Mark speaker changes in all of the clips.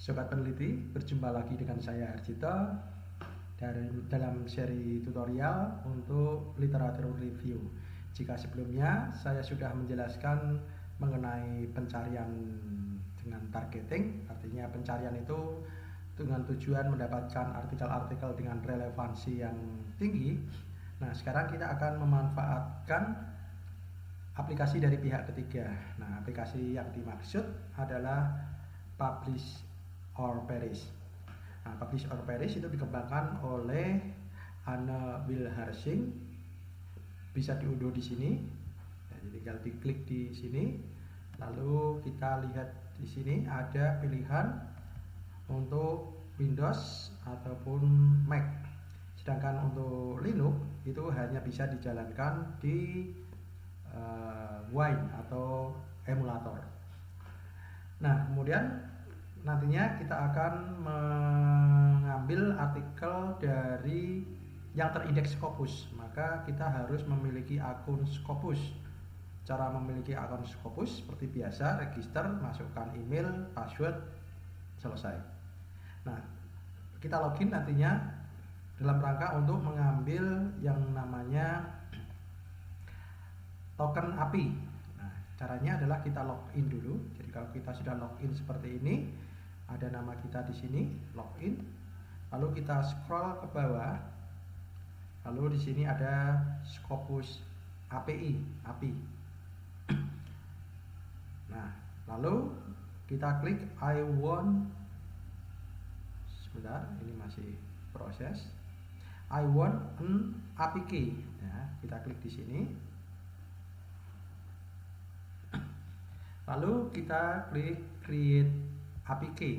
Speaker 1: Sobat peneliti, berjumpa lagi dengan saya Arjito dalam seri tutorial untuk literatur review. Jika sebelumnya saya sudah menjelaskan mengenai pencarian dengan targeting, artinya pencarian itu dengan tujuan mendapatkan artikel-artikel dengan relevansi yang tinggi. Nah, sekarang kita akan memanfaatkan aplikasi dari pihak ketiga. Nah, aplikasi yang dimaksud adalah Publish or Perish. Nah, Publish or Perish itu dikembangkan oleh Anne Wilharsing. Bisa diunduh di sini. Jadi tinggal diklik di sini. Lalu kita lihat di sini ada pilihan untuk Windows ataupun Mac. Sedangkan untuk Linux itu hanya bisa dijalankan di Wine atau emulator. Nah, kemudian nantinya kita akan mengambil artikel dari yang terindeks Scopus. Maka kita harus memiliki akun Scopus. Cara memiliki akun Scopus seperti biasa, register, masukkan email, password, selesai. Nah, kita login nantinya dalam rangka untuk mengambil yang namanya token API. Caranya adalah kita login dulu. Jadi kalau kita sudah login seperti ini, ada nama kita di sini, login. Lalu kita scroll ke bawah. Lalu di sini ada Scopus API. Nah, lalu kita klik I want. Sebentar, ini masih proses. I want an API key. Ya, kita klik di sini. Lalu kita klik Create API Key.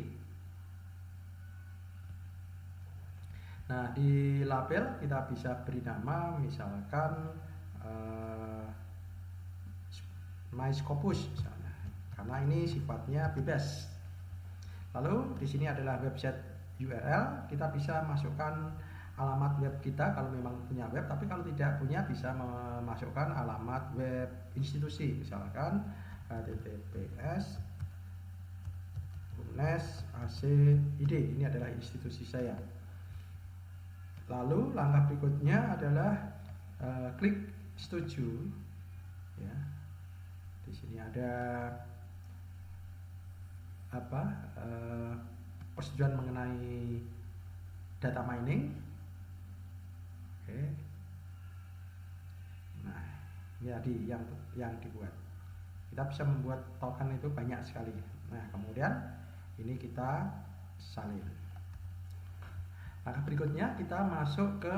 Speaker 1: Nah, di label kita bisa beri nama, misalkan My Scopus misalnya, karena ini sifatnya bebas. Lalu di sini adalah website URL. Kita bisa masukkan alamat web kita kalau memang punya web, tapi kalau tidak punya bisa memasukkan alamat web institusi, misalkan https UNES-ACID. Ini adalah institusi saya. Lalu langkah berikutnya adalah klik setuju. Ya, di sini ada persetujuan mengenai data mining. Oke. Nah, ini tadi yang dibuat. Kita bisa membuat token itu banyak sekali. Nah, kemudian ini kita salin. Langkah berikutnya kita masuk ke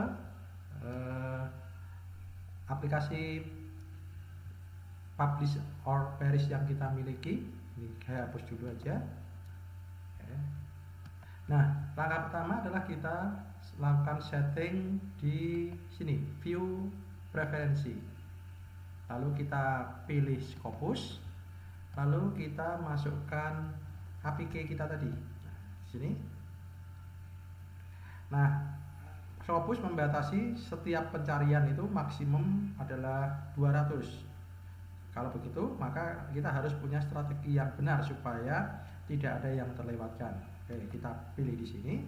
Speaker 1: aplikasi Publish or Perish yang kita miliki. Ini saya hapus dulu aja. Oke. Nah, langkah pertama adalah kita lakukan setting di sini, View Preferensi. Lalu kita pilih Scopus, lalu kita masukkan API kita tadi. Nah, di sini. Nah, Scopus membatasi setiap pencarian itu maksimum adalah 200. Kalau begitu, maka kita harus punya strategi yang benar supaya tidak ada yang terlewatkan. Oke, kita pilih di sini.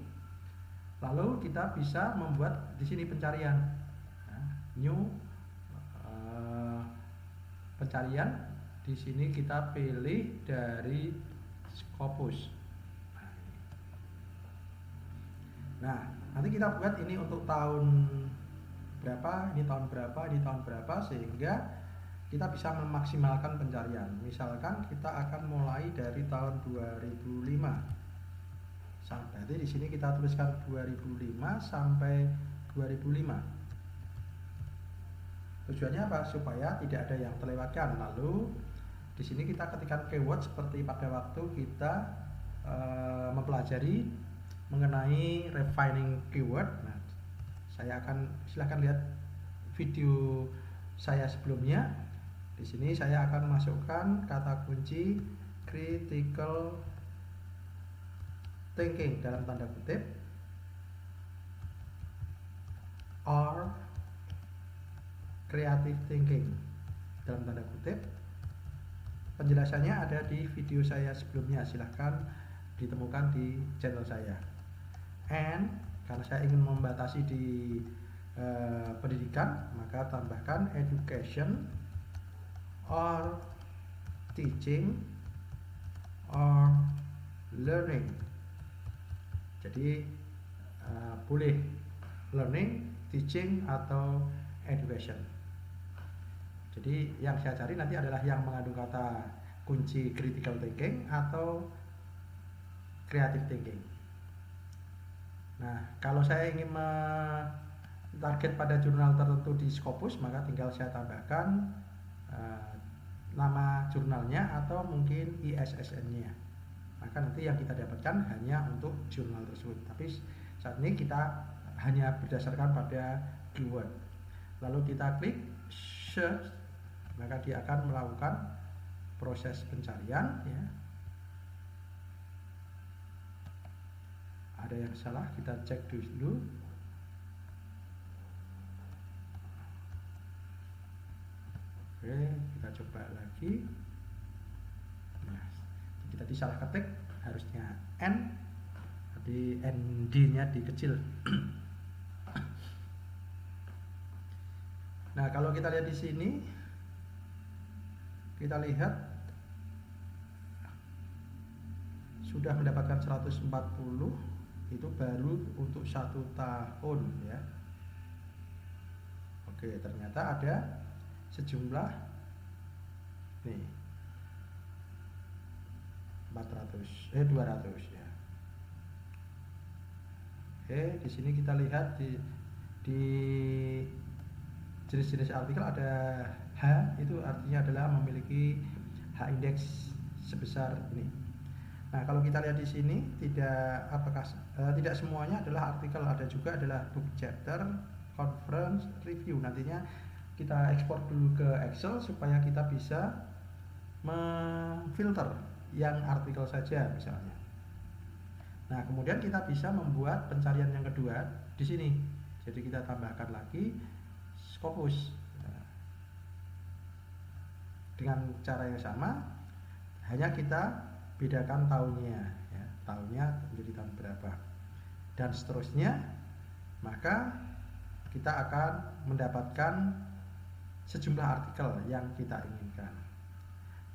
Speaker 1: Lalu kita bisa membuat di sini pencarian. Nah, new pencarian. Di sini kita pilih dari Scopus. Nah, nanti kita buat ini untuk tahun berapa, ini tahun berapa, ini tahun berapa, sehingga kita bisa memaksimalkan pencarian. Misalkan kita akan mulai dari tahun 2005 sampai di sini kita tuliskan 2005 sampai 2005. Tujuannya apa? Supaya tidak ada yang terlewatkan. Lalu di sini kita ketikkan keyword seperti pada waktu kita mempelajari mengenai refining keyword. Nah, silahkan lihat video saya sebelumnya. Di sini saya akan masukkan kata kunci critical thinking dalam tanda kutip or creative thinking dalam tanda kutip. Penjelasannya ada di video saya sebelumnya, silahkan ditemukan di channel saya. And karena saya ingin membatasi di pendidikan, maka tambahkan education or teaching or learning. Jadi boleh learning, teaching, atau education. Jadi yang saya cari nanti adalah yang mengandung kata kunci critical thinking atau creative thinking. Nah, kalau saya ingin target pada jurnal tertentu di Scopus, maka tinggal saya tambahkan nama jurnalnya atau mungkin ISSN-nya. Maka nanti yang kita dapatkan hanya untuk jurnal tersebut. Tapi saat ini kita hanya berdasarkan pada keyword. Lalu kita klik search, maka dia akan melakukan proses pencarian, ya. Ada yang salah, kita cek dulu. Oke, kita coba lagi. Nah, kita tadi salah ketik, harusnya N, tapi ND-nya dikecil. Nah, kalau kita lihat di sini, kita lihat sudah mendapatkan 140, itu baru untuk 1 tahun, ya. Oke, ternyata ada sejumlah nih 200 ya. Oke, di sini kita lihat di jenis-jenis artikel ada H, itu artinya adalah memiliki H indeks sebesar ini. Nah, kalau kita lihat di sini tidak semuanya adalah artikel, ada juga adalah book chapter, conference, review. Nantinya kita ekspor dulu ke Excel supaya kita bisa memfilter yang artikel saja misalnya. Nah, kemudian kita bisa membuat pencarian yang kedua di sini. Jadi kita tambahkan lagi Scopus. Nah, dengan cara yang sama, hanya kita bedakan tahunnya, ya. Tahunnya menjadi tahun berapa dan seterusnya. Maka kita akan mendapatkan sejumlah artikel yang kita inginkan.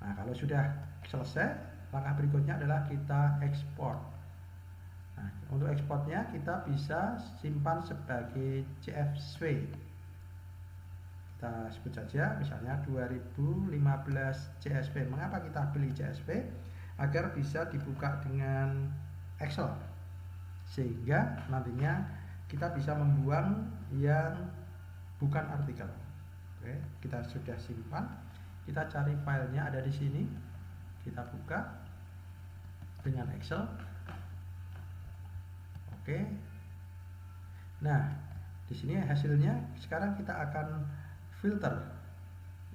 Speaker 1: Nah, kalau sudah selesai, langkah berikutnya adalah kita ekspor. Nah, untuk ekspornya kita bisa simpan sebagai CSV. Kita sebut saja misalnya 2015 CSV. Mengapa kita pilih CSV? Agar bisa dibuka dengan Excel, sehingga nantinya kita bisa membuang yang bukan artikel. Oke, kita sudah simpan, kita cari filenya ada di sini, kita buka dengan Excel. Oke, nah di sini hasilnya. Sekarang kita akan filter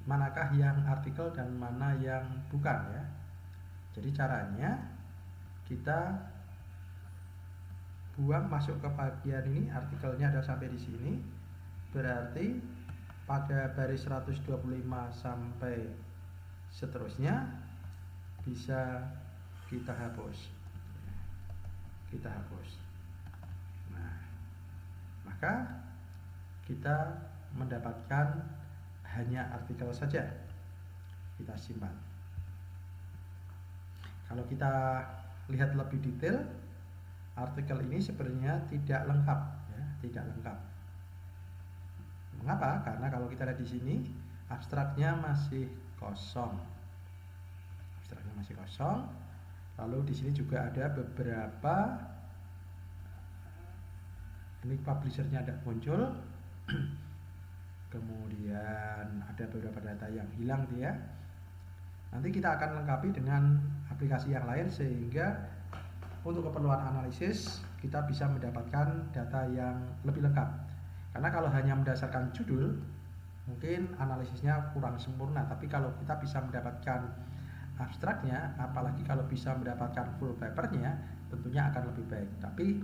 Speaker 1: manakah yang artikel dan mana yang bukan, ya. Jadi caranya kita buang masuk ke bagian ini, artikelnya ada sampai di sini, berarti pada baris 125 sampai seterusnya bisa kita hapus. Nah, maka kita mendapatkan hanya artikel saja, kita simpan. Kalau kita lihat lebih detail, artikel ini sebenarnya tidak lengkap, ya, tidak lengkap. Mengapa? Karena kalau kita lihat di sini, abstraknya masih kosong. Lalu di sini juga ada beberapa, ini publishernya ada muncul, kemudian ada beberapa data yang hilang dia. Nanti kita akan lengkapi dengan aplikasi yang lain sehingga untuk keperluan analisis kita bisa mendapatkan data yang lebih lengkap. Karena kalau hanya berdasarkan judul, mungkin analisisnya kurang sempurna. Tapi kalau kita bisa mendapatkan abstraknya, apalagi kalau bisa mendapatkan full papernya, tentunya akan lebih baik. Tapi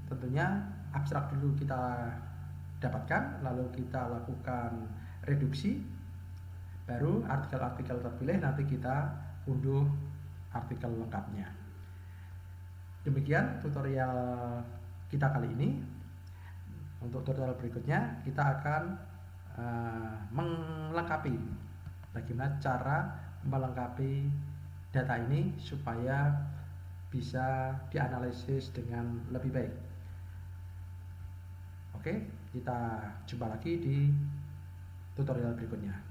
Speaker 1: tentunya abstrak dulu kita dapatkan, lalu kita lakukan reduksi, baru artikel-artikel terpilih nanti kita unduh artikel lengkapnya. Demikian tutorial kita kali ini. Untuk tutorial berikutnya kita akan melengkapi bagaimana cara melengkapi data ini supaya bisa dianalisis dengan lebih baik. Oke, kita jumpa lagi di tutorial berikutnya.